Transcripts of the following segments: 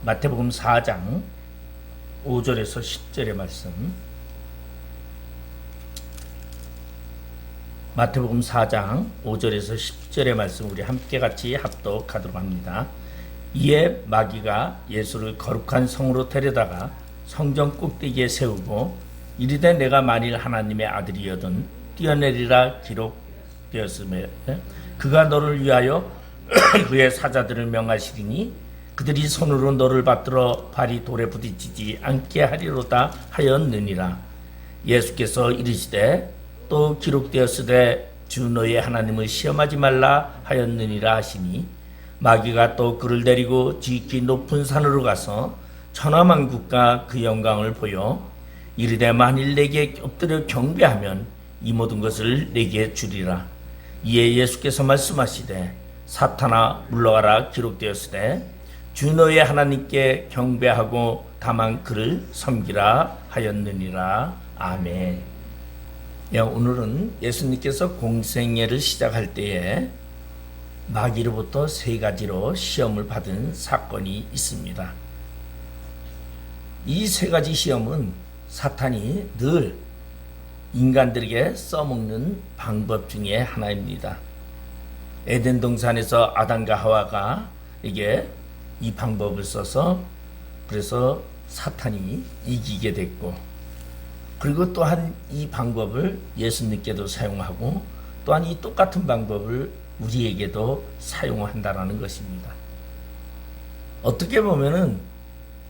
마태복음 4장 5절에서 10절의 말씀. 마태복음 4장 5절에서 10절의 말씀 우리 함께 같이 합독하도록 합니다. 이에 마귀가 예수를 거룩한 성으로 데려다가 성전 꼭대기에 세우고 이르되 내가 만일 하나님의 아들이여든 뛰어내리라 기록되었으며 그가 너를 위하여 그의 사자들을 명하시리니 그들이 손으로 너를 받들어 발이 돌에 부딪히지 않게 하리로다 하였느니라. 예수께서 이르시되 또 기록되었으되 주 너의 하나님을 시험하지 말라 하였느니라 하시니 마귀가 또 그를 데리고 지극히 높은 산으로 가서 천하만국과 그 영광을 보여 이르되 만일 내게 엎드려 경배하면 이 모든 것을 내게 주리라. 이에 예수께서 말씀하시되 사탄아 물러가라 기록되었으되 주 너의 하나님께 경배하고 다만 그를 섬기라 하였느니라. 아멘. 오늘은 예수님께서 공생애를 시작할 때에 마귀로부터 세 가지로 시험을 받은 사건이 있습니다. 이 세 가지 시험은 사탄이 늘 인간들에게 써먹는 방법 중에 하나입니다. 에덴 동산에서 아담과 하와가 이 방법을 써서 그래서 사탄이 이기게 됐고, 그리고 또한 이 방법을 예수님께도 사용하고 또한 이 똑같은 방법을 우리에게도 사용한다라는 것입니다. 어떻게 보면은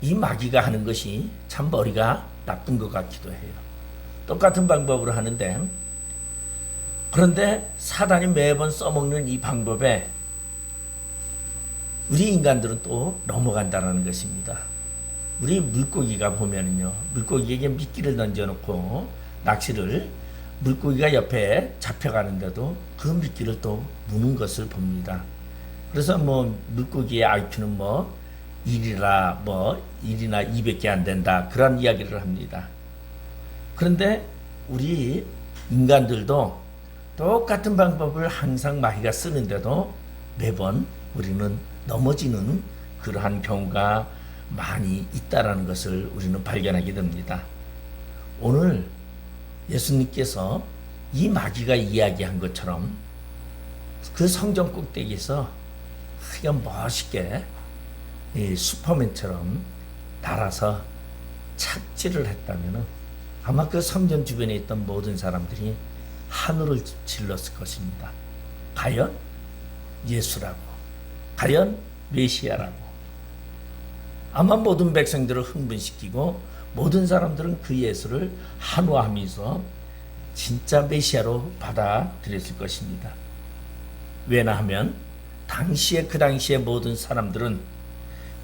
이 마귀가 하는 것이 참 머리가 나쁜 것 같기도 해요. 똑같은 방법으로 하는데, 그런데 사단이 매번 써먹는 이 방법에 우리 인간들은 또 넘어간다는 것입니다. 우리 물고기가 보면은요, 물고기에게 미끼를 던져놓고 낚시를 물고기가 옆에 잡혀가는데도 그 미끼를 또 무는 것을 봅니다. 그래서 물고기의 IQ는 1이나 200개 안 된다, 그런 이야기를 합니다. 그런데 우리 인간들도 똑같은 방법을 항상 마귀가 쓰는데도 매번 우리는 넘어지는 그러한 경우가 많이 있다라는 것을 우리는 발견하게 됩니다. 오늘 예수님께서 이 마귀가 이야기한 것처럼 그 성전 꼭대기에서 그냥 멋있게 슈퍼맨처럼 날아서 착지를 했다면 아마 그 성전 주변에 있던 모든 사람들이 하늘을 질렀을 것입니다. 과연 예수라고, 과연 메시아라고. 아마 모든 백성들을 흥분시키고 모든 사람들은 그 예수를 한화하면서 진짜 메시아로 받아들였을 것입니다. 왜냐하면 그 당시에 모든 사람들은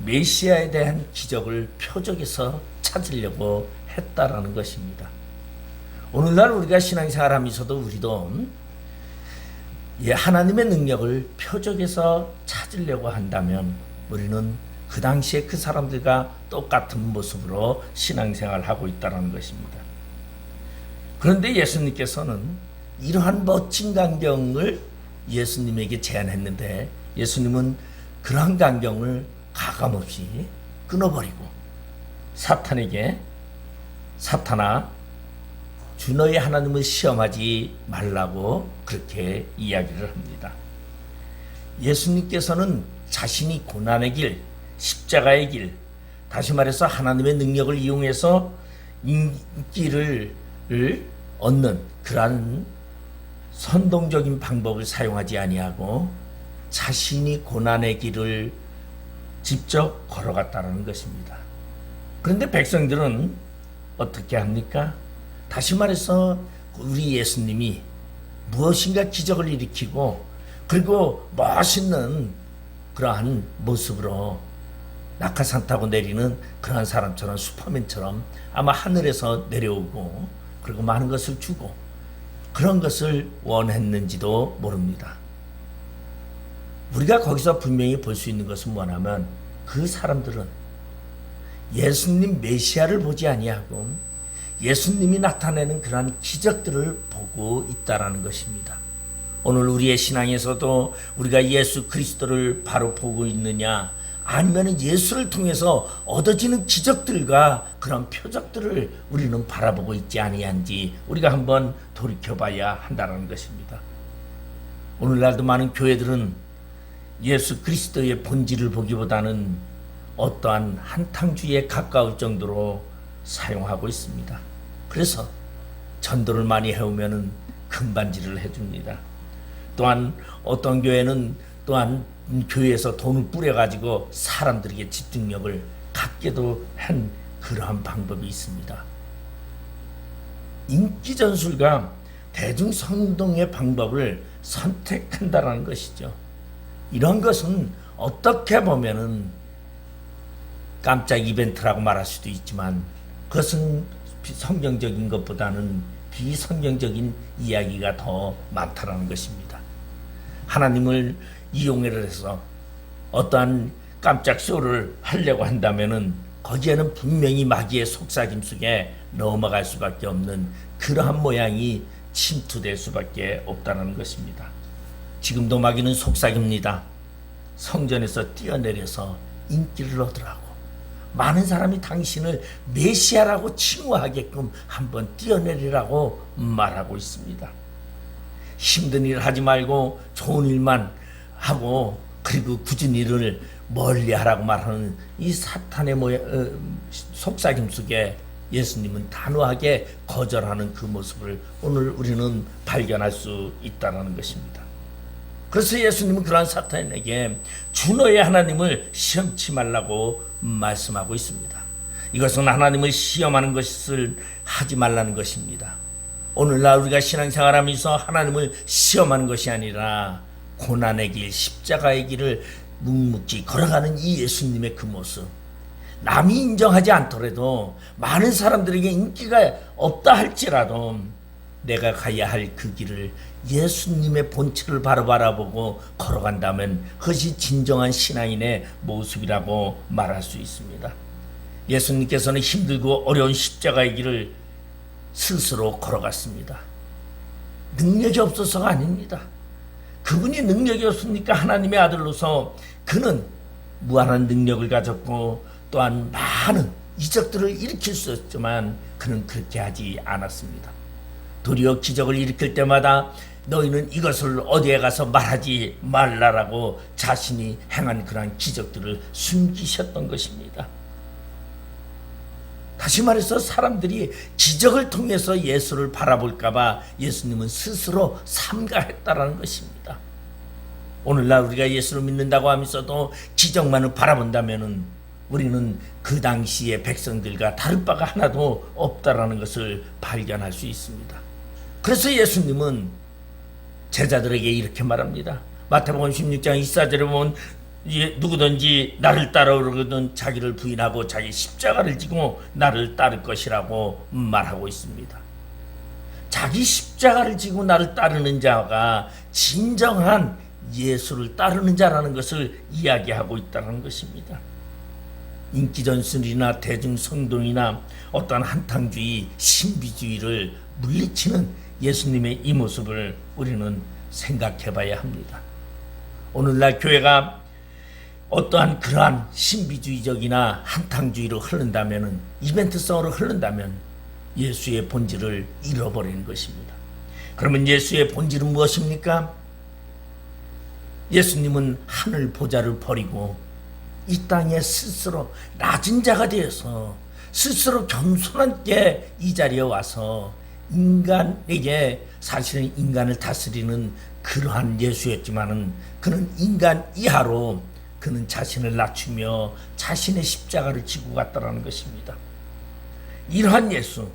메시아에 대한 기적을 표적에서 찾으려고 했다라는 것입니다. 오늘날 우리가 신앙생활하면서도 우리도 하나님의 능력을 표적에서 찾으려고 한다면 우리는 그 당시에 그 사람들과 똑같은 모습으로 신앙생활하고 있다는 것입니다. 그런데 예수님께서는 이러한 멋진 광경을 예수님에게 제안했는데 예수님은 그러한 광경을 가감없이 끊어버리고 사탄에게 사탄아 주 너의 하나님을 시험하지 말라고 그렇게 이야기를 합니다. 예수님께서는 자신이 고난의 길, 십자가의 길, 다시 말해서 하나님의 능력을 이용해서 인기를 얻는 그러한 선동적인 방법을 사용하지 아니하고 자신이 고난의 길을 직접 걸어갔다는 것입니다. 그런데 백성들은 어떻게 합니까? 다시 말해서 우리 예수님이 무엇인가 기적을 일으키고 그리고 멋있는 그러한 모습으로 낙하산 타고 내리는 그러한 사람처럼 슈퍼맨처럼 아마 하늘에서 내려오고 그리고 많은 것을 주고 그런 것을 원했는지도 모릅니다. 우리가 거기서 분명히 볼 수 있는 것은 뭐냐면 그 사람들은 예수님 메시아를 보지 아니하고 예수님이 나타내는 그러한 기적들을 보고 있다라는 것입니다. 오늘 우리의 신앙에서도 우리가 예수 그리스도를 바로 보고 있느냐 아니면 예수를 통해서 얻어지는 기적들과 그런 표적들을 우리는 바라보고 있지 아니한지 우리가 한번 돌이켜봐야 한다는 것입니다. 오늘날도 많은 교회들은 예수 그리스도의 본질을 보기보다는 어떠한 한탕주의에 가까울 정도로 사용하고 있습니다. 그래서 전도를 많이 해오면 금반지를 해줍니다. 또한 어떤 교회는 또한 교회에서 돈을 뿌려가지고 사람들에게 집중력을 갖게도 한 그러한 방법이 있습니다. 인기전술과 대중성동의 방법을 선택한다는 것이죠. 이런 것은 어떻게 보면은 깜짝 이벤트라고 말할 수도 있지만 그것은 성경적인 것보다는 비성경적인 이야기가 더 많다는 것입니다. 하나님을 이용해서 어떠한 깜짝 쇼를 하려고 한다면은 거기에는 분명히 마귀의 속삭임 속에 넘어갈 수밖에 없는 그러한 모양이 침투될 수밖에 없다는 것입니다. 지금도 마귀는 속삭입니다. 성전에서 뛰어내려서 인기를 얻으라고. 많은 사람이 당신을 메시아라고 칭호하게끔 한번 뛰어내리라고 말하고 있습니다. 힘든 일 하지 말고 좋은 일만 하고 그리고 굳은 일을 멀리하라고 말하는 이 사탄의 속삭임 속에 예수님은 단호하게 거절하는 그 모습을 오늘 우리는 발견할 수 있다는 것입니다. 그래서 예수님은 그러한 사탄에게 주 너의 하나님을 시험치 말라고 말씀하고 있습니다. 이것은 하나님을 시험하는 것을 하지 말라는 것입니다. 오늘날 우리가 신앙생활하면서 하나님을 시험하는 것이 아니라 고난의 길, 십자가의 길을 묵묵히 걸어가는 이 예수님의 그 모습, 남이 인정하지 않더라도 많은 사람들에게 인기가 없다 할지라도 내가 가야 할 그 길을 예수님의 본체를 바로 바라보고 걸어간다면 그것이 진정한 신앙인의 모습이라고 말할 수 있습니다. 예수님께서는 힘들고 어려운 십자가의 길을 스스로 걸어갔습니다. 능력이 없어서가 아닙니다. 그분이 능력이 없으니까 하나님의 아들로서 그는 무한한 능력을 가졌고 또한 많은 이적들을 일으킬 수 있지만 그는 그렇게 하지 않았습니다. 도리어 기적을 일으킬 때마다 너희는 이것을 어디에 가서 말하지 말라라고 자신이 행한 그러한 기적들을 숨기셨던 것입니다. 다시 말해서 사람들이 기적을 통해서 예수를 바라볼까봐 예수님은 스스로 삼가했다라는 것입니다. 오늘날 우리가 예수를 믿는다고 하면서도 기적만을 바라본다면은 우리는 그 당시의 백성들과 다를 바가 하나도 없다라는 것을 발견할 수 있습니다. 그래서 예수님은 제자들에게 이렇게 말합니다. 마태복음 16장 24절에 보면 누구든지 나를 따르거든 자기를 부인하고 자기 십자가를 지고 나를 따를 것이라고 말하고 있습니다. 자기 십자가를 지고 나를 따르는 자가 진정한 예수를 따르는 자라는 것을 이야기하고 있다는 것입니다. 인기전술이나 대중성동이나 어떠한 한탕주의, 신비주의를 물리치는 예수님의 이 모습을 우리는 생각해 봐야 합니다. 오늘날 교회가 어떠한 그러한 신비주의적이나 한탕주의로 흐른다면, 이벤트성으로 흐른다면 예수의 본질을 잃어버리는 것입니다. 그러면 예수의 본질은 무엇입니까? 예수님은 하늘 보좌를 버리고 이 땅에 스스로 낮은 자가 되어서 스스로 겸손하게 이 자리에 와서 인간에게 사실은 인간을 다스리는 그러한 예수였지만은 그는 인간 이하로 그는 자신을 낮추며 자신의 십자가를 지고 갔다라는 것입니다. 이러한 예수,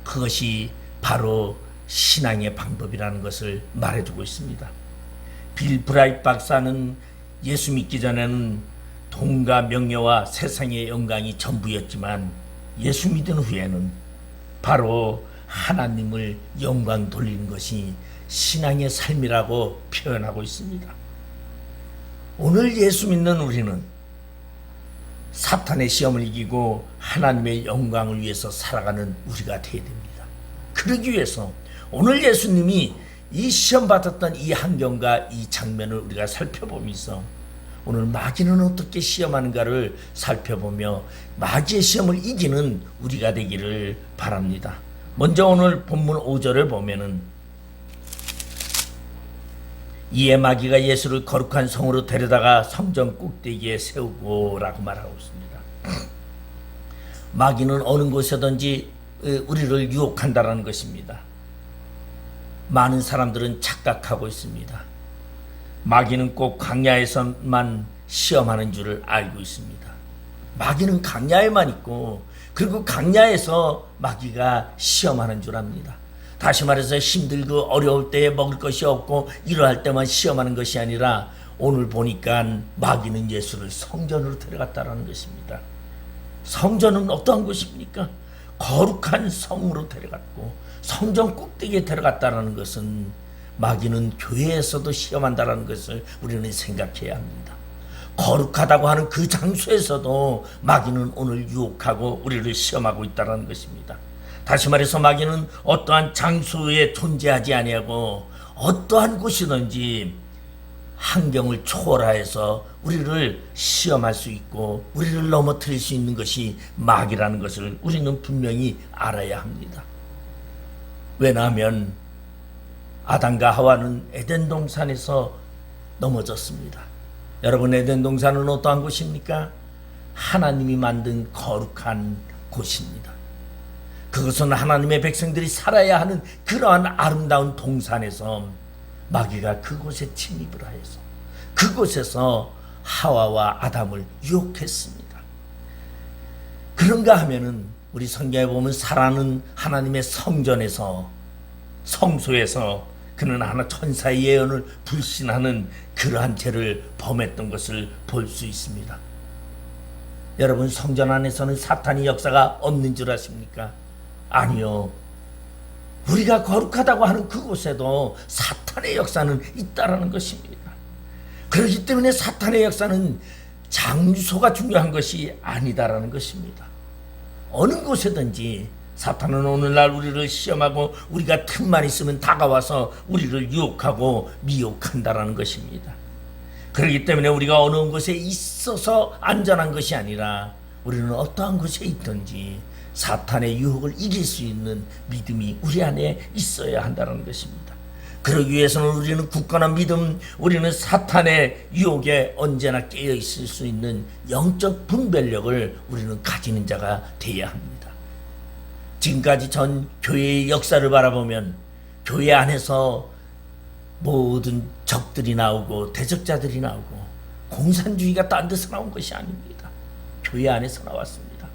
그것이 바로 신앙의 방법이라는 것을 말해주고 있습니다. 빌 브라이트 박사는 예수 믿기 전에는 돈과 명예와 세상의 영광이 전부였지만 예수 믿은 후에는 바로 하나님을 영광 돌리는 것이 신앙의 삶이라고 표현하고 있습니다. 오늘 예수 믿는 우리는 사탄의 시험을 이기고 하나님의 영광을 위해서 살아가는 우리가 되어야 됩니다. 그러기 위해서 오늘 예수님이 이 시험 받았던 이 환경과 이 장면을 우리가 살펴보면서 오늘 마귀는 어떻게 시험하는가를 살펴보며 마귀의 시험을 이기는 우리가 되기를 바랍니다. 먼저 오늘 본문 5절을 보면은 이에 마귀가 예수를 거룩한 성으로 데려다가 성전 꼭대기에 세우고 라고 말하고 있습니다. 마귀는 어느 곳에든지 우리를 유혹한다라는 것입니다. 많은 사람들은 착각하고 있습니다. 마귀는 꼭 광야에서만 시험하는 줄을 알고 있습니다. 마귀는 광야에만 있고 그리고 광야에서 마귀가 시험하는 줄 압니다. 다시 말해서 힘들고 어려울 때에 먹을 것이 없고 이러할 때만 시험하는 것이 아니라 오늘 보니까 마귀는 예수를 성전으로 데려갔다라는 것입니다. 성전은 어떠한 곳입니까? 거룩한 성으로 데려갔고 성전 꼭대기에 데려갔다라는 것은 마귀는 교회에서도 시험한다라는 것을 우리는 생각해야 합니다. 거룩하다고 하는 그 장소에서도 마귀는 오늘 유혹하고 우리를 시험하고 있다는 것입니다. 다시 말해서 마귀는 어떠한 장소에 존재하지 아니하고 어떠한 곳이든지 환경을 초월하여서 우리를 시험할 수 있고 우리를 넘어뜨릴 수 있는 것이 마귀라는 것을 우리는 분명히 알아야 합니다. 왜냐하면 아담과 하와는 에덴 동산에서 넘어졌습니다. 여러분, 에덴 동산은 어떠한 곳입니까? 하나님이 만든 거룩한 곳입니다. 그것은 하나님의 백성들이 살아야 하는 그러한 아름다운 동산에서 마귀가 그곳에 침입을 하여서 그곳에서 하와와 아담을 유혹했습니다. 그런가 하면은 우리 성경에 보면 사라는 하나님의 성전에서 성소에서 그는 하나 천사의 예언을 불신하는 그러한 죄를 범했던 것을 볼 수 있습니다. 여러분, 성전 안에서는 사탄의 역사가 없는 줄 아십니까? 아니요. 우리가 거룩하다고 하는 그곳에도 사탄의 역사는 있다라는 것입니다. 그렇기 때문에 사탄의 역사는 장소가 중요한 것이 아니다라는 것입니다. 어느 곳에든지 사탄은 오늘날 우리를 시험하고 우리가 틈만 있으면 다가와서 우리를 유혹하고 미혹한다라는 것입니다. 그렇기 때문에 우리가 어느 곳에 있어서 안전한 것이 아니라 우리는 어떠한 곳에 있든지 사탄의 유혹을 이길 수 있는 믿음이 우리 안에 있어야 한다는 것입니다. 그러기 위해서는 우리는 굳건한 믿음, 우리는 사탄의 유혹에 언제나 깨어 있을 수 있는 영적 분별력을 우리는 가지는 자가 되어야 합니다. 지금까지 전 교회의 역사를 바라보면 교회 안에서 모든 적들이 나오고 대적자들이 나오고 공산주의가 딴 데서 나온 것이 아닙니다. 교회 안에서 나왔습니다.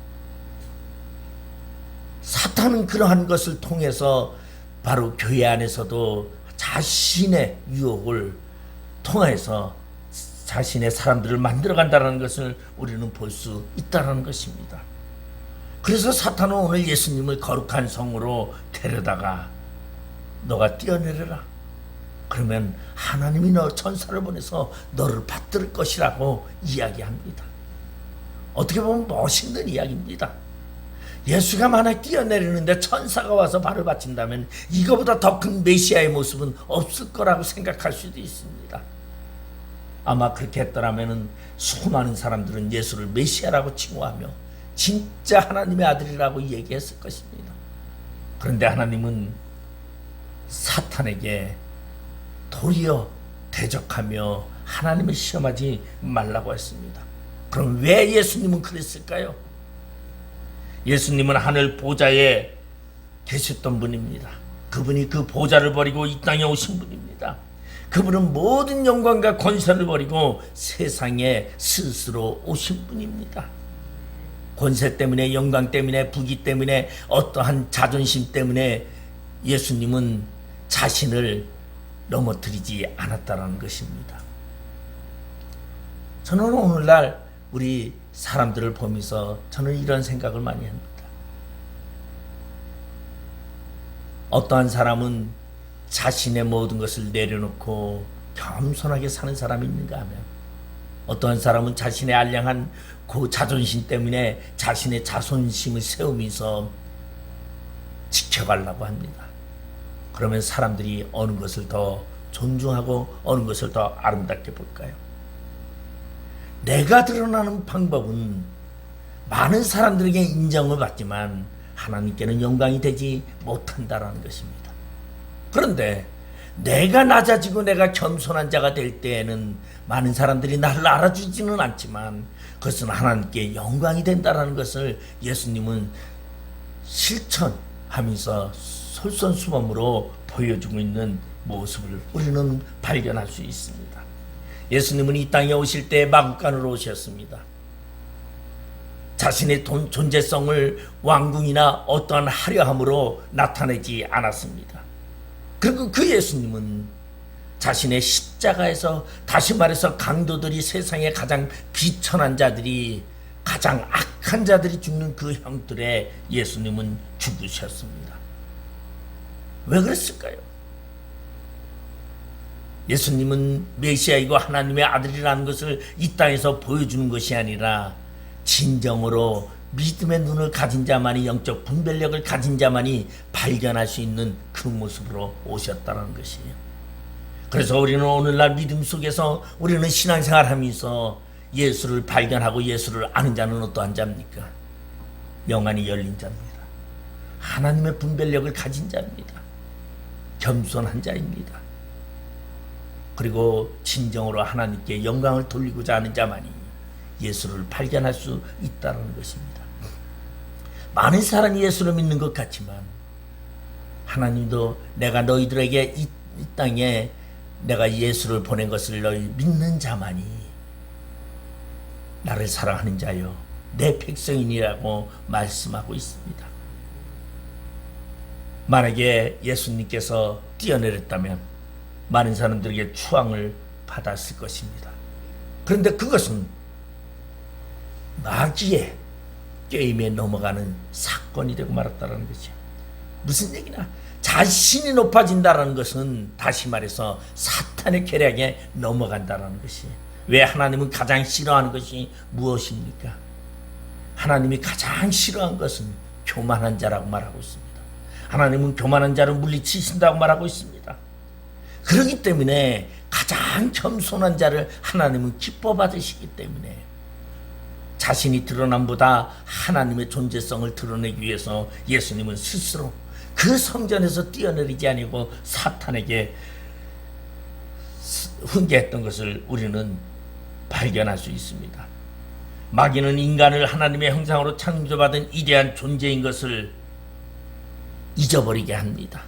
사탄은 그러한 것을 통해서 바로 교회 안에서도 자신의 유혹을 통해서 자신의 사람들을 만들어간다는 것을 우리는 볼 수 있다는 것입니다. 그래서 사탄은 오늘 예수님을 거룩한 성으로 데려다가 너가 뛰어내려라. 그러면 하나님이 너 천사를 보내서 너를 받들 것이라고 이야기합니다. 어떻게 보면 멋있는 이야기입니다. 예수가 만약 뛰어내리는데 천사가 와서 발을 받친다면 이거보다 더 큰 메시아의 모습은 없을 거라고 생각할 수도 있습니다. 아마 그렇게 했더라면 수많은 사람들은 예수를 메시아라고 칭호하며 진짜 하나님의 아들이라고 얘기했을 것입니다. 그런데 하나님은 사탄에게 도리어 대적하며 하나님을 시험하지 말라고 했습니다. 그럼 왜 예수님은 그랬을까요? 예수님은 하늘 보좌에 계셨던 분입니다. 그분이 그 보좌를 버리고 이 땅에 오신 분입니다. 그분은 모든 영광과 권세를 버리고 세상에 스스로 오신 분입니다. 권세 때문에, 영광 때문에, 부귀 때문에, 어떠한 자존심 때문에 예수님은 자신을 넘어뜨리지 않았다는 것입니다. 저는 오늘날 우리 사람들을 보면서 저는 이런 생각을 많이 합니다. 어떠한 사람은 자신의 모든 것을 내려놓고 겸손하게 사는 사람이 있는가 하면 어떠한 사람은 자신의 알량한 그 자존심 때문에 자신의 자존심을 세우면서 지켜가려고 합니다. 그러면 사람들이 어느 것을 더 존중하고 어느 것을 더 아름답게 볼까요? 내가 드러나는 방법은 많은 사람들에게 인정을 받지만 하나님께는 영광이 되지 못한다라는 것입니다. 그런데 내가 낮아지고 내가 겸손한 자가 될 때에는 많은 사람들이 나를 알아주지는 않지만 그것은 하나님께 영광이 된다라는 것을 예수님은 실천하면서 솔선수범으로 보여주고 있는 모습을 우리는 발견할 수 있습니다. 예수님은 이 땅에 오실 때 마구간으로 오셨습니다. 자신의 존재성을 왕궁이나 어떠한 화려함으로 나타내지 않았습니다. 그리고 그 예수님은 자신의 십자가에서, 다시 말해서 강도들이, 세상에 가장 비천한 자들이, 가장 악한 자들이 죽는 그 형틀에 예수님은 죽으셨습니다. 왜 그랬을까요? 예수님은 메시아이고 하나님의 아들이라는 것을 이 땅에서 보여주는 것이 아니라 진정으로 믿음의 눈을 가진 자만이, 영적 분별력을 가진 자만이 발견할 수 있는 그 모습으로 오셨다는 것이에요. 그래서 우리는 오늘날 믿음 속에서 우리는 신앙생활하면서 예수를 발견하고 예수를 아는 자는 어떠한 자입니까? 영안이 열린 자입니다. 하나님의 분별력을 가진 자입니다. 겸손한 자입니다. 그리고 진정으로 하나님께 영광을 돌리고자 하는 자만이 예수를 발견할 수 있다는 것입니다. 많은 사람이 예수를 믿는 것 같지만 하나님도 내가 너희들에게 이 땅에 내가 예수를 보낸 것을 너희 믿는 자만이 나를 사랑하는 자여 내 백성이니라고 말씀하고 있습니다. 만약에 예수님께서 뛰어내렸다면 많은 사람들에게 추앙을 받았을 것입니다. 그런데 그것은 마귀의 게임에 넘어가는 사건이 되고 말았다는 것이죠. 무슨 얘기냐? 자신이 높아진다는 것은 다시 말해서 사탄의 계략에 넘어간다는 것이에요. 왜 하나님은 가장 싫어하는 것이 무엇입니까? 하나님이 가장 싫어하는 것은 교만한 자라고 말하고 있습니다. 하나님은 교만한 자를 물리치신다고 말하고 있습니다. 그렇기 때문에 가장 겸손한 자를 하나님은 기뻐 받으시기 때문에 자신이 드러남보다 하나님의 존재성을 드러내기 위해서 예수님은 스스로 그 성전에서 뛰어내리지 아니고 사탄에게 훈계했던 것을 우리는 발견할 수 있습니다. 마귀는 인간을 하나님의 형상으로 창조받은 이대한 존재인 것을 잊어버리게 합니다.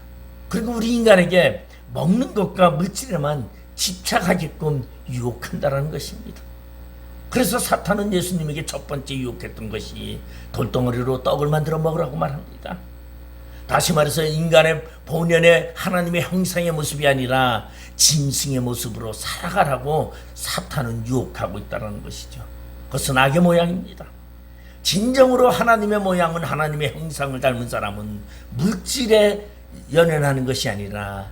그리고 우리 인간에게 먹는 것과 물질에만 집착하게끔 유혹한다는 것입니다. 그래서 사탄은 예수님에게 첫 번째 유혹했던 것이 돌덩어리로 떡을 만들어 먹으라고 말합니다. 다시 말해서 인간의 본연의 하나님의 형상의 모습이 아니라 짐승의 모습으로 살아가라고 사탄은 유혹하고 있다는 것이죠. 그것은 악의 모양입니다. 진정으로 하나님의 모양은, 하나님의 형상을 닮은 사람은 물질에 연연하는 것이 아니라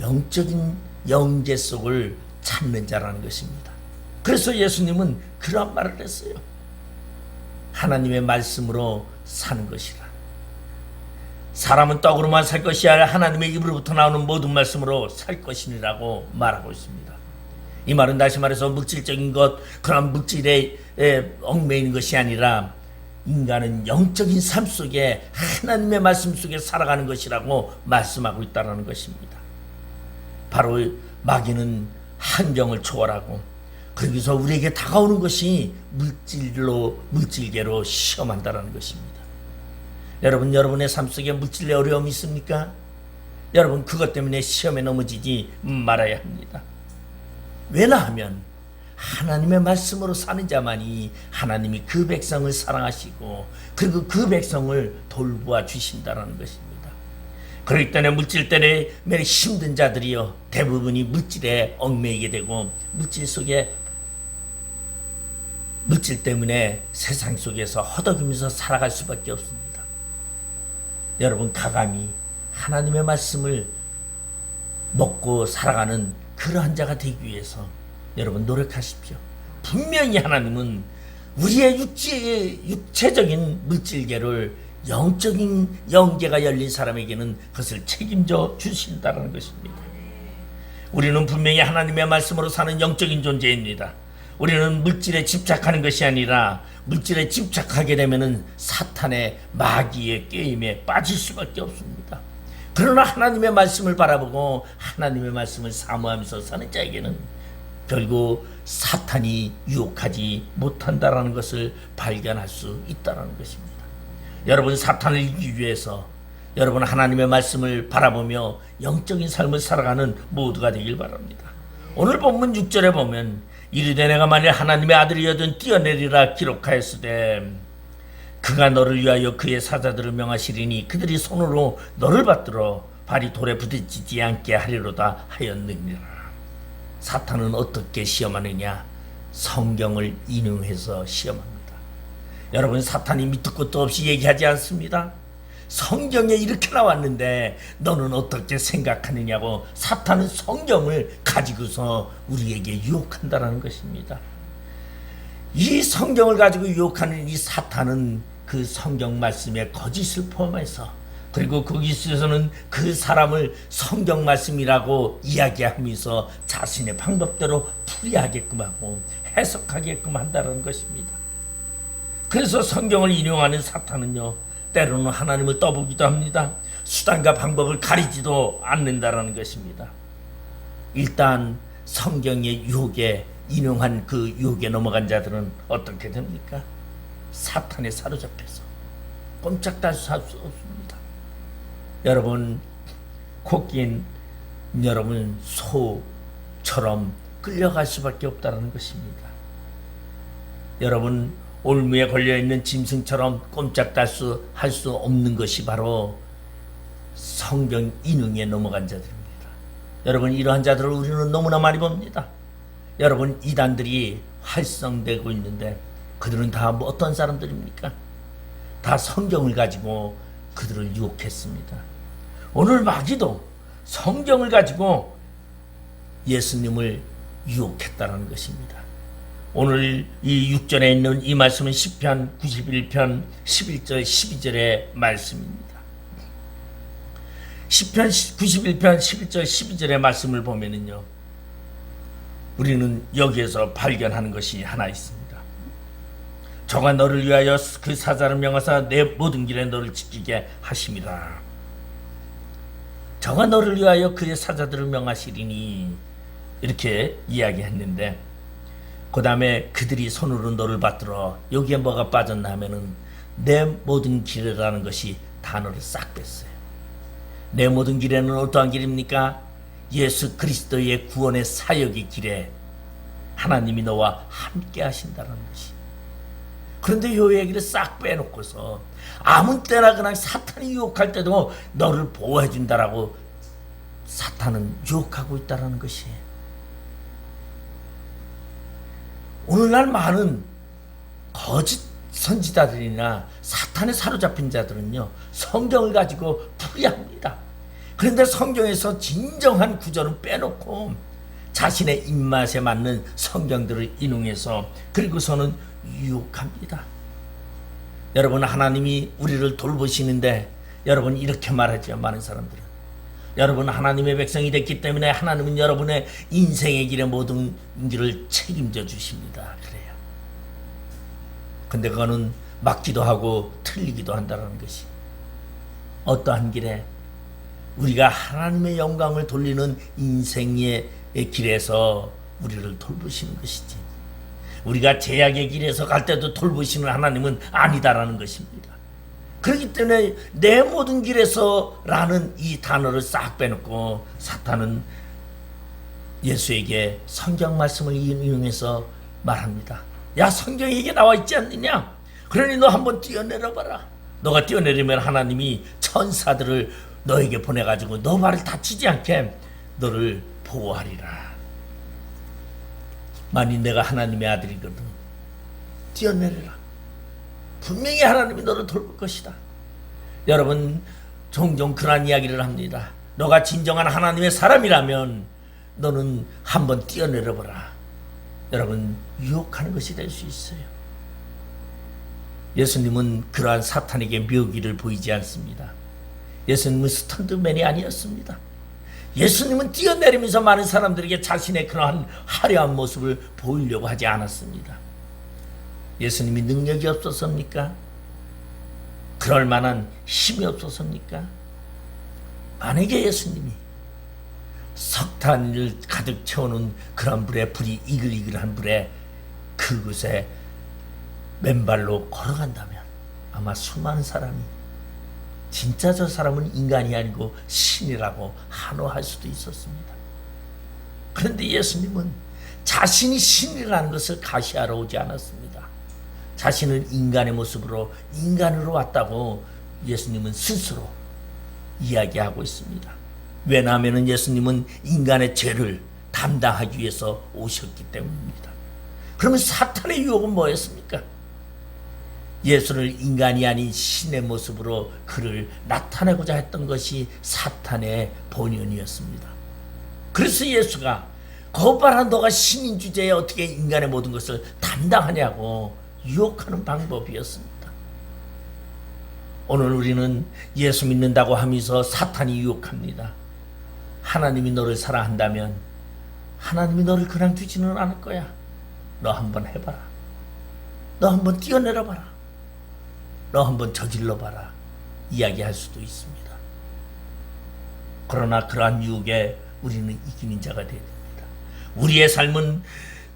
영적인 영재 속을 찾는 자라는 것입니다. 그래서 예수님은 그런 말을 했어요. 하나님의 말씀으로 사는 것이라. 사람은 떡으로만 살 것이 아니라 하나님의 입으로부터 나오는 모든 말씀으로 살 것이라고 말하고 있습니다. 이 말은 다시 말해서 물질적인 것, 그런 물질에 얽매이는 것이 아니라 인간은 영적인 삶 속에 하나님의 말씀 속에 살아가는 것이라고 말씀하고 있다는 것입니다. 바로 마귀는 한정을 초월하고 거기서 우리에게 다가오는 것이 물질계로 시험한다는 것입니다. 여러분, 여러분의 삶 속에 물질의 어려움이 있습니까? 여러분, 그것 때문에 시험에 넘어지지 말아야 합니다. 왜냐하면 하나님의 말씀으로 사는 자만이 하나님이 그 백성을 사랑하시고 그리고 그 백성을 돌보아 주신다는 것입니다. 그렇기 때문에 물질 때문에 힘든 자들이요 대부분이 물질에 얽매이게 되고 물질 때문에 세상 속에서 허덕이면서 살아갈 수밖에 없습니다. 여러분, 가감히 하나님의 말씀을 먹고 살아가는 그러한 자가 되기 위해서 여러분 노력하십시오. 분명히 하나님은 우리의 육체적인 물질계를 영적인 영계가 열린 사람에게는 그것을 책임져 주신다는 것입니다. 우리는 분명히 하나님의 말씀으로 사는 영적인 존재입니다. 우리는 물질에 집착하는 것이 아니라 물질에 집착하게 되면은 사탄의 마귀의 게임에 빠질 수밖에 없습니다. 그러나 하나님의 말씀을 바라보고 하나님의 말씀을 사모하면서 사는 자에게는 결국 사탄이 유혹하지 못한다라는 것을 발견할 수 있다는 것입니다. 여러분, 사탄을 이기기 위해서 여러분 하나님의 말씀을 바라보며 영적인 삶을 살아가는 모두가 되길 바랍니다. 오늘 본문 6절에 보면 이르되 내가 만일 하나님의 아들이여든 뛰어내리라 기록하였으되 그가 너를 위하여 그의 사자들을 명하시리니 그들이 손으로 너를 받들어 발이 돌에 부딪히지 않게 하리로다 하였느니라. 사탄은 어떻게 시험하느냐? 성경을 인용해서 시험합니다. 여러분, 사탄이 밑도 끝도 없이 얘기하지 않습니다. 성경에 이렇게 나왔는데 너는 어떻게 생각하느냐고 사탄은 성경을 가지고서 우리에게 유혹한다는 것입니다. 이 성경을 가지고 유혹하는 이 사탄은 그 성경 말씀에 거짓을 포함해서 그리고 거기서는 그 사람을 성경 말씀이라고 이야기하면서 자신의 방법대로 풀이하게끔 하고 해석하게끔 한다는 것입니다. 그래서 성경을 인용하는 사탄은요, 때로는 하나님을 떠보기도 합니다. 수단과 방법을 가리지도 않는다라는 것입니다. 일단 성경의 유혹에 인용한 그 유혹에 넘어간 자들은 어떻게 됩니까? 사탄에 사로잡혀서 꼼짝도 할 수 없습니다. 여러분, 코끼인 여러분 소처럼 끌려갈 수밖에 없다는 것입니다. 여러분, 올무에 걸려있는 짐승처럼 꼼짝도 할 수 없는 것이 바로 성경 인용에 넘어간 자들입니다. 여러분, 이러한 자들을 우리는 너무나 많이 봅니다. 여러분, 이단들이 활성되고 있는데 그들은 다 어떤 사람들입니까? 다 성경을 가지고 그들을 유혹했습니다. 오늘 마귀도 성경을 가지고 예수님을 유혹했다는 것입니다. 오늘 이 6절에 있는 이 말씀은 시편 91편 11절 12절의 말씀입니다. 시편 91편 11절 12절의 말씀을 보면은요, 우리는 여기에서 발견하는 것이 하나 있습니다. 저가 너를 위하여 그 사자를 명하사 내 모든 길에 너를 지키게 하심이라. 저가 너를 위하여 그의 사자들을 명하시리니 이렇게 이야기했는데, 그 다음에 그들이 손으로 너를 받들어, 여기에 뭐가 빠졌나 하면은 내 모든 길이라는 것이 단어를 싹 뺐어요. 내 모든 길에는 어떠한 길입니까? 예수 그리스도의 구원의 사역의 길에 하나님이 너와 함께 하신다는 것이. 그런데 요 얘기를 싹 빼놓고서 아무 때나 그냥 사탄이 유혹할 때도 너를 보호해 준다라고 사탄은 유혹하고 있다는 것이에요. 오늘날 많은 거짓 선지자들이나 사탄에 사로잡힌 자들은요, 성경을 가지고 풀이합니다. 그런데 성경에서 진정한 구절은 빼놓고 자신의 입맛에 맞는 성경들을 인용해서 그리고서는 유혹합니다. 여러분, 하나님이 우리를 돌보시는데 여러분 이렇게 말하죠. 많은 사람들은 여러분 하나님의 백성이 됐기 때문에 하나님은 여러분의 인생의 길의 모든 길을 책임져 주십니다. 그래요. 근데 그거는 맞기도 하고 틀리기도 한다는 것이, 어떠한 길에 우리가 하나님의 영광을 돌리는 인생의 길에서 우리를 돌보시는 것이지, 우리가 제약의 길에서 갈 때도 돌보시는 하나님은 아니다라는 것입니다. 그렇기 때문에 내 모든 길에서 라는 이 단어를 싹 빼놓고 사탄은 예수에게 성경 말씀을 인용해서 말합니다. 야, 성경에 이게 나와 있지 않느냐? 그러니 너 한번 뛰어내려봐라. 너가 뛰어내리면 하나님이 천사들을 너에게 보내가지고 너 발을 다치지 않게 너를 보호하리라. 만일 내가 하나님의 아들이거든 뛰어내려라. 분명히 하나님이 너를 돌볼 것이다. 여러분, 종종 그런 이야기를 합니다. 너가 진정한 하나님의 사람이라면 너는 한번 뛰어내려보라. 여러분, 유혹하는 것이 될 수 있어요. 예수님은 그러한 사탄에게 묘기를 보이지 않습니다. 예수님은 스턴트맨이 아니었습니다. 예수님은 뛰어내리면서 많은 사람들에게 자신의 그러한 화려한 모습을 보이려고 하지 않았습니다. 예수님이 능력이 없었습니까? 그럴 만한 힘이 없었습니까? 만약에 예수님이 석탄을 가득 채우는 그런 불에, 불이 이글이글한 불에 그곳에 맨발로 걸어간다면 아마 수많은 사람이 진짜 저 사람은 인간이 아니고 신이라고 한호할 수도 있었습니다. 그런데 예수님은 자신이 신이라는 것을 가시하러 오지 않았습니다. 자신은 인간의 모습으로 인간으로 왔다고 예수님은 스스로 이야기하고 있습니다. 왜냐하면 예수님은 인간의 죄를 담당하기 위해서 오셨기 때문입니다. 그러면 사탄의 유혹은 뭐였습니까? 예수를 인간이 아닌 신의 모습으로 그를 나타내고자 했던 것이 사탄의 본연이었습니다. 그래서 예수가 거봐라, 너가 신인 주제에 어떻게 인간의 모든 것을 담당하냐고 유혹하는 방법이었습니다. 오늘 우리는 예수 믿는다고 하면서 사탄이 유혹합니다. 하나님이 너를 사랑한다면 하나님이 너를 그냥 두지는 않을 거야. 너 한번 해봐라. 너 한번 뛰어내려봐라. 너 한번 저질러봐라. 이야기할 수도 있습니다. 그러나 그러한 유혹에 우리는 이기는 자가 되어야 됩니다. 우리의 삶은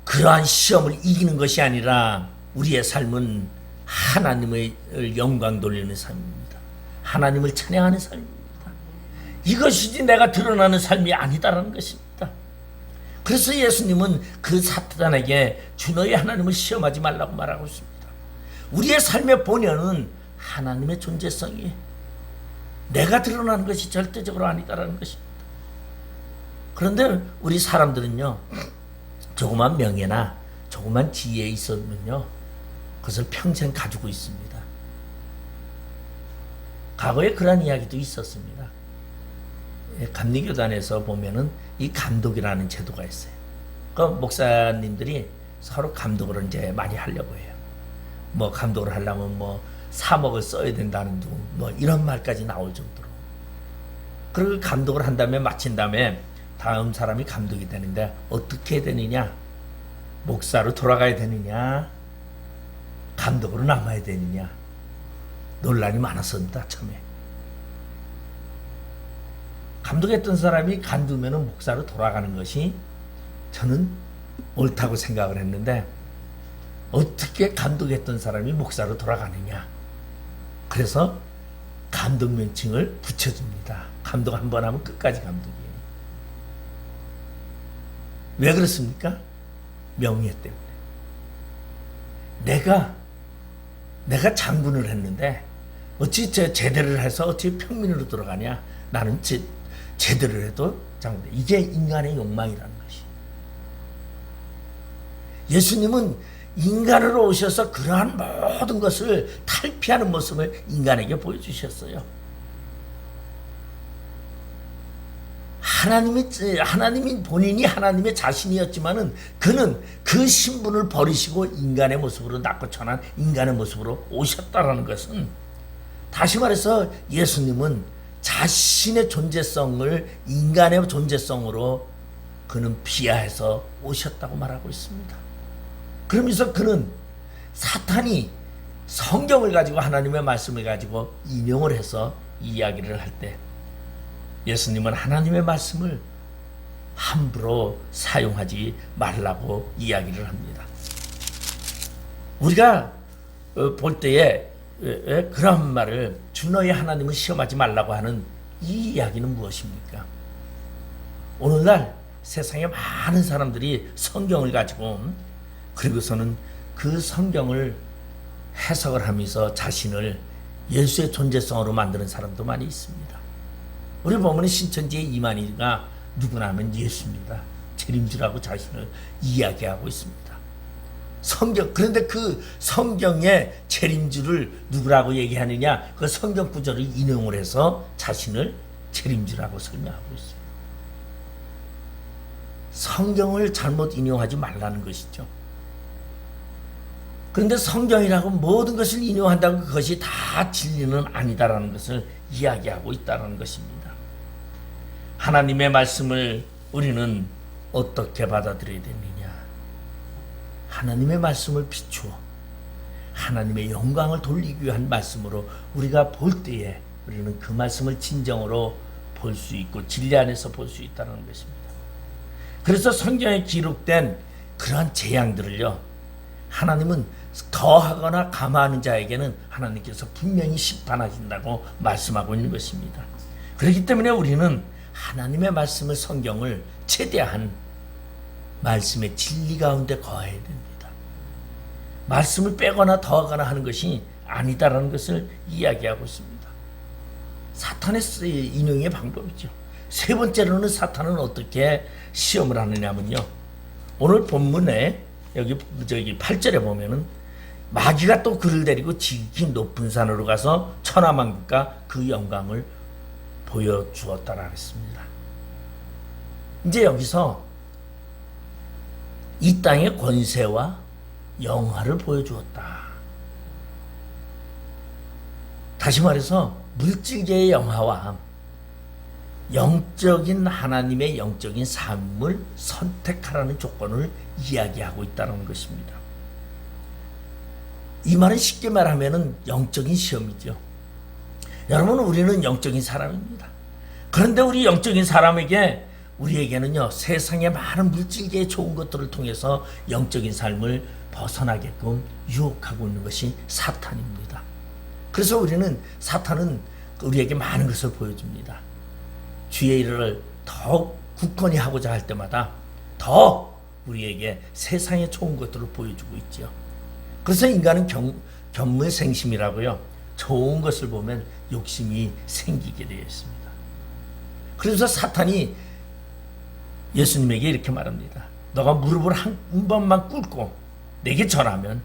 그러한 시험을 이기는 것이 아니라 우리의 삶은 하나님의 영광 돌리는 삶입니다. 하나님을 찬양하는 삶입니다. 이것이지 내가 드러나는 삶이 아니다라는 것입니다. 그래서 예수님은 그 사탄에게 주 너의 하나님을 시험하지 말라고 말하고 있습니다. 우리의 삶의 본연은 하나님의 존재성이에요. 내가 드러나는 것이 절대적으로 아니다라는 것입니다. 그런데 우리 사람들은요, 조그만 명예나 조그만 지혜에 있으면요, 그것을 평생 가지고 있습니다. 과거에 그런 이야기도 있었습니다. 감리교단에서 보면은 이 감독이라는 제도가 있어요. 그 목사님들이 서로 감독을 이제 많이 하려고 해요. 뭐 감독을 하려면 뭐 3억을 써야 된다는 둥, 뭐 이런 말까지 나올 정도로. 그리고 감독을 한 다음에 마친 다음에 다음 사람이 감독이 되는데 어떻게 되느냐? 목사로 돌아가야 되느냐? 감독으로 남아야 되느냐? 논란이 많았습니다, 처음에. 감독했던 사람이 간두면은 목사로 돌아가는 것이 저는 옳다고 생각을 했는데 어떻게 감독했던 사람이 목사로 돌아가느냐? 그래서 감독 명칭을 붙여줍니다. 감독 한 번 하면 끝까지 감독이에요. 왜 그렇습니까? 명예 때문에. 내가 장군을 했는데 어찌 제대를 해서 어찌 평민으로 돌아가냐? 나는 제대로 해도 장군. 이게 인간의 욕망이라는 것이. 예수님은 인간으로 오셔서 그러한 모든 것을 탈피하는 모습을 인간에게 보여주셨어요. 하나님이 본인이 하나님의 자신이었지만은 그는 그 신분을 버리시고 인간의 모습으로 낮고 천한 인간의 모습으로 오셨다라는 것은, 다시 말해서 예수님은 자신의 존재성을 인간의 존재성으로 그는 비하해서 오셨다고 말하고 있습니다. 그러면서 그는 사탄이 성경을 가지고 하나님의 말씀을 가지고 인용을 해서 이야기를 할 때 예수님은 하나님의 말씀을 함부로 사용하지 말라고 이야기를 합니다. 우리가 볼 때에 그런 말을 주 너의 하나님을 시험하지 말라고 하는 이 이야기는 무엇입니까? 오늘날 세상에 많은 사람들이 성경을 가지고 그리고서는 그 성경을 해석을 하면서 자신을 예수의 존재성으로 만드는 사람도 많이 있습니다. 우리 보면 신천지의 이만희가 누구나 하면 예수입니다. 재림주라고 자신을 이야기하고 있습니다. 그런데 그 성경의 재림주를 누구라고 얘기하느냐? 그 성경 구절을 인용을 해서 자신을 재림주라고 설명하고 있습니다. 성경을 잘못 인용하지 말라는 것이죠. 그런데 성경이라고 모든 것을 인용한다고 그것이 다 진리는 아니다라는 것을 이야기하고 있다는 것입니다. 하나님의 말씀을 우리는 어떻게 받아들여야 되느냐? 하나님의 말씀을 비추어 하나님의 영광을 돌리기 위한 말씀으로 우리가 볼 때에 우리는 그 말씀을 진정으로 볼 수 있고 진리 안에서 볼 수 있다는 것입니다. 그래서 성경에 기록된 그러한 재앙들을요, 하나님은 거하거나 감화하는 자에게는 하나님께서 분명히 심판하신다고 말씀하고 있는 것입니다. 그렇기 때문에 우리는 하나님의 말씀을, 성경을 최대한 말씀의 진리 가운데 거해야 됩니다. 말씀을 빼거나 더하거나 하는 것이 아니다라는 것을 이야기하고 있습니다. 사탄의 인용의 방법이죠. 세 번째로는 사탄은 어떻게 시험을 하느냐면요, 오늘 본문에 여기 8절에 보면은 마귀가 또 그를 데리고 지극히 높은 산으로 가서 천하만국과 그 영광을 보여주었다라 했습니다. 이제 여기서 이 땅의 권세와 영화를 보여주었다. 다시 말해서 물질계의 영화와 영적인 하나님의 영적인 삶을 선택하라는 조건을 이야기하고 있다는 것입니다. 이 말은 쉽게 말하면 영적인 시험이죠. 여러분, 우리는 영적인 사람입니다. 그런데 우리 영적인 사람에게, 우리에게는요, 세상의 많은 물질계의 좋은 것들을 통해서 영적인 삶을 벗어나게끔 유혹하고 있는 것이 사탄입니다. 그래서 사탄은 우리에게 많은 것을 보여줍니다. 주의 일을 더욱 굳건히 하고자 할 때마다 더 우리에게 세상의 좋은 것들을 보여주고 있죠. 그래서 인간은 견물생심이라고요, 좋은 것을 보면 욕심이 생기게 되어 있습니다. 그래서 사탄이 예수님에게 이렇게 말합니다. 너가 무릎을 한 번만 꿇고 내게 절하면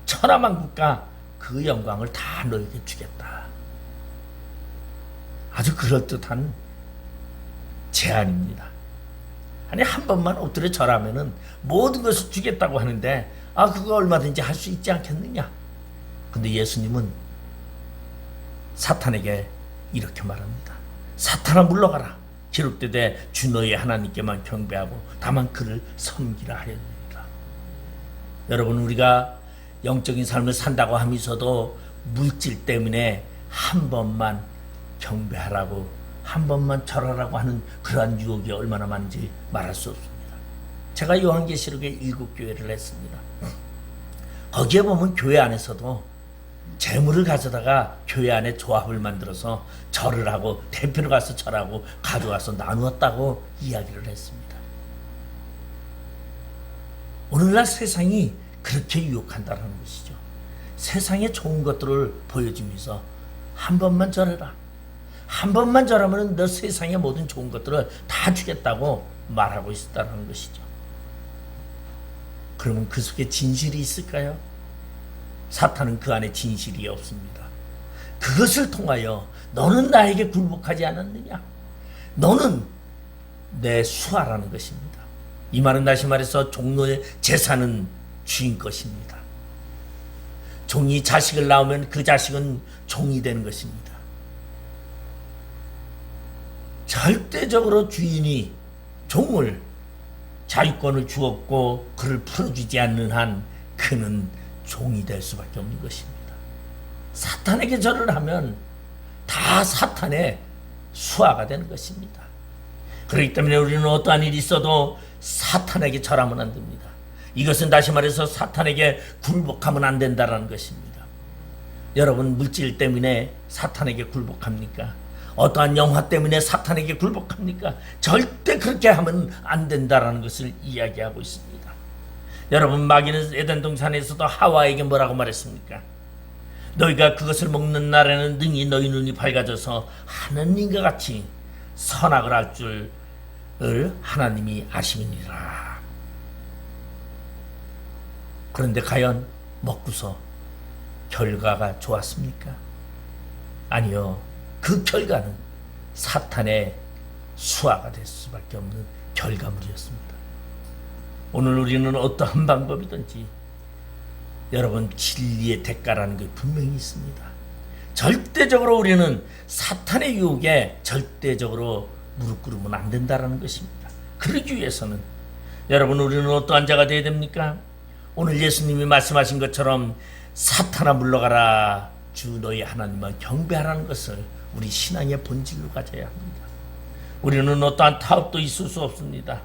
천하만국과 그 영광을 다 너에게 주겠다. 아주 그럴듯한 제안입니다. 아니, 한 번만 엎드려 절하면은 모든 것을 주겠다고 하는데, 그거 얼마든지 할 수 있지 않겠느냐? 근데 예수님은 사탄에게 이렇게 말합니다. 사탄아, 물러가라. 기록되되 주 너의 하나님께만 경배하고 다만 그를 섬기라 하였느니라. 여러분, 우리가 영적인 삶을 산다고 하면서도 물질 때문에 한 번만 경배하라고, 한 번만 절하라고 하는 그러한 유혹이 얼마나 많은지 말할 수 없습니다. 제가 요한계시록에 7교회를 했습니다. 거기에 보면 교회 안에서도 재물을 가져다가 교회 안에 조합을 만들어서 절을 하고, 대표로 가서 절하고 가져와서 나누었다고 이야기를 했습니다. 오늘날 세상이 그렇게 유혹한다는 것이죠. 세상의 좋은 것들을 보여주면서 한 번만 절해라, 한 번만 절하면 너 세상의 모든 좋은 것들을 다 주겠다고 말하고 있다는 것이죠. 그러면 그 속에 진실이 있을까요? 사탄은 그 안에 진실이 없습니다. 그것을 통하여 너는 나에게 굴복하지 않았느냐? 너는 내 수하라는 것입니다. 이 말은 다시 말해서 종로의 재산은 주인 것입니다. 종이 자식을 낳으면 그 자식은 종이 되는 것입니다. 절대적으로 주인이 종을, 자유권을 주었고 그를 풀어주지 않는 한 그는 종이 될 수밖에 없는 것입니다. 사탄에게 절을 하면 다 사탄의 수하가 되는 것입니다. 그렇기 때문에 우리는 어떠한 일이 있어도 사탄에게 절하면 안 됩니다. 이것은 다시 말해서 사탄에게 굴복하면 안 된다는 것입니다. 여러분, 물질 때문에 사탄에게 굴복합니까? 어떠한 영화 때문에 사탄에게 굴복합니까? 절대 그렇게 하면 안 된다는 것을 이야기하고 있습니다. 여러분, 마귀는 에덴 동산에서도 하와에게 뭐라고 말했습니까? 너희가 그것을 먹는 날에는 능히 너희 눈이 밝아져서 하느님과 같이 선악을 할 줄을 하나님이 아심이니라. 그런데 과연 먹고서 결과가 좋았습니까? 아니요. 그 결과는 사탄의 수하가 될 수밖에 없는 결과물이었습니다. 오늘 우리는 어떠한 방법이든지 여러분, 진리의 대가라는 게 분명히 있습니다. 절대적으로 우리는 사탄의 유혹에 절대적으로 무릎 꿇으면 안 된다라는 것입니다. 그러기 위해서는 여러분, 우리는 어떠한 자가 되어야 됩니까? 오늘 예수님이 말씀하신 것처럼 사탄아 물러가라, 주 너희 하나님만 경배하라는 것을 우리 신앙의 본질로 가져야 합니다. 우리는 어떠한 타협도 있을 수 없습니다.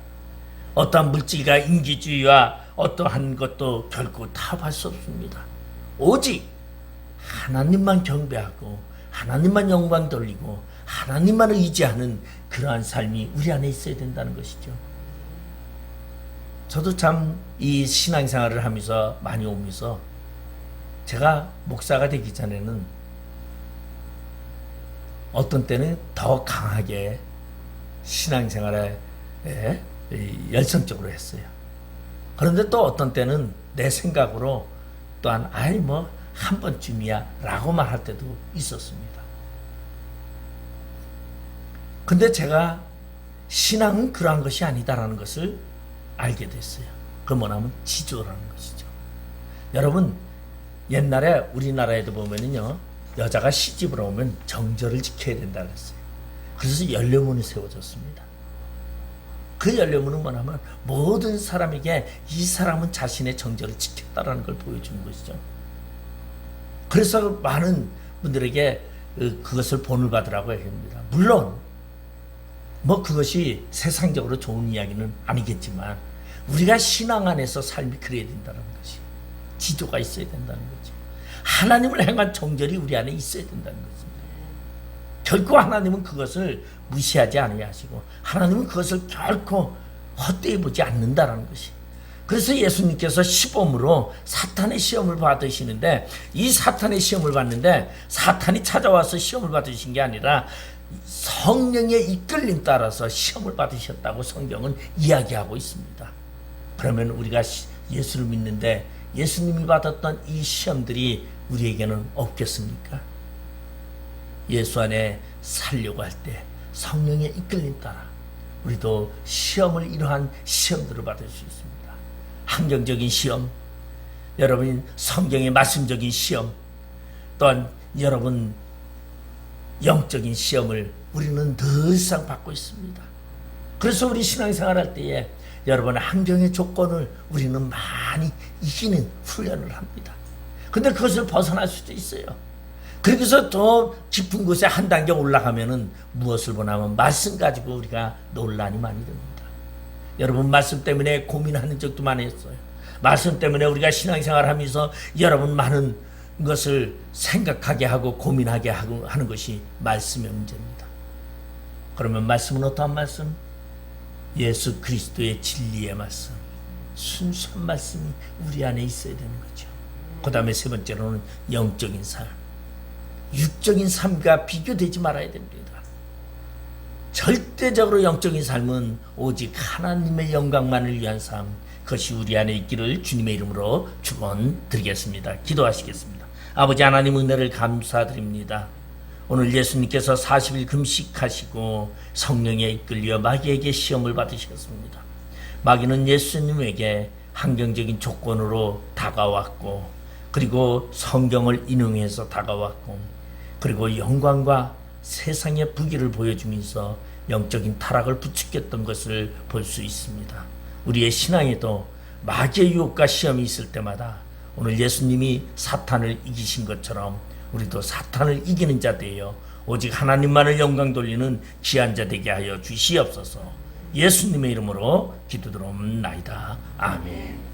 어떠한 물질과 인기주의와 어떠한 것도 결코 타협할 수 없습니다. 오직 하나님만 경배하고 하나님만 영광 돌리고 하나님만을 의지하는 그러한 삶이 우리 안에 있어야 된다는 것이죠. 저도 참 이 신앙생활을 하면서 많이 오면서 제가 목사가 되기 전에는 어떤 때는 더 강하게 신앙생활에 열성적으로 했어요. 그런데 또 어떤 때는 내 생각으로 또한 한 번쯤이야 라고 말할 때도 있었습니다. 근데 제가 신앙은 그러한 것이 아니다라는 것을 알게 됐어요. 그 뭐냐면 지조라는 것이죠. 여러분, 옛날에 우리나라에도 보면은요, 여자가 시집을 오면 정절을 지켜야 된다고 했어요. 그래서 연료문이 세워졌습니다. 그 연료문은 뭐냐면 모든 사람에게 이 사람은 자신의 정절을 지켰다라는 걸 보여주는 것이죠. 그래서 많은 분들에게 그것을 본을 받으라고 합니다. 물론 그것이 세상적으로 좋은 이야기는 아니겠지만 우리가 신앙 안에서 삶이 그래야 된다는 것이, 지도가 있어야 된다는 거죠. 하나님을 향한 정절이 우리 안에 있어야 된다는 것입니다. 결코 하나님은 그것을 무시하지 아니하시고 하나님은 그것을 결코 헛되이 보지 않는다라는 것이. 그래서 예수님께서 시범으로 사탄의 시험을 받으시는데, 이 사탄의 시험을 받는데 사탄이 찾아와서 시험을 받으신 게 아니라 성령의 이끌림 따라서 시험을 받으셨다고 성경은 이야기하고 있습니다. 그러면 우리가 예수를 믿는데 예수님이 받았던 이 시험들이 우리에게는 없겠습니까? 예수 안에 살려고 할 때 성령의 이끌림 따라 우리도 시험을, 이러한 시험들을 받을 수 있습니다. 환경적인 시험, 여러분 성경의 말씀적인 시험, 또한 여러분 영적인 시험을 우리는 늘상 받고 있습니다. 그래서 우리 신앙생활 할 때에 여러분 환경의 조건을 우리는 많이 이기는 훈련을 합니다. 근데 그것을 벗어날 수도 있어요. 그래서 더 깊은 곳에 한 단계 올라가면은 무엇을 보냐면 말씀 가지고 우리가 논란이 많이 됩니다. 여러분 말씀 때문에 고민하는 적도 많이 했어요. 말씀 때문에 우리가 신앙생활 하면서 여러분 많은 것을 생각하게 하고 고민하게 하는 것이 말씀의 문제입니다. 그러면 말씀은 어떠한 말씀? 예수 그리스도의 진리의 말씀, 순수한 말씀이 우리 안에 있어야 되는 거죠. 그 다음에 세 번째로는 영적인 삶, 육적인 삶과 비교되지 말아야 됩니다. 절대적으로 영적인 삶은 오직 하나님의 영광만을 위한 삶, 그것이 우리 안에 있기를 주님의 이름으로 축원드리겠습니다. 기도하시겠습니다. 아버지 하나님, 은혜를 감사드립니다. 오늘 예수님께서 40일 금식하시고 성령에 이끌려 마귀에게 시험을 받으셨습니다. 마귀는 예수님에게 환경적인 조건으로 다가왔고, 그리고 성경을 인용해서 다가왔고, 그리고 영광과 세상의 부귀를 보여주면서 영적인 타락을 부추겼던 것을 볼 수 있습니다. 우리의 신앙에도 마귀의 유혹과 시험이 있을 때마다 오늘 예수님이 사탄을 이기신 것처럼 우리도 사탄을 이기는 자 되어 오직 하나님만을 영광 돌리는 귀한 자 되게 하여 주시옵소서. 예수님의 이름으로 기도드리옵나이다. 아멘.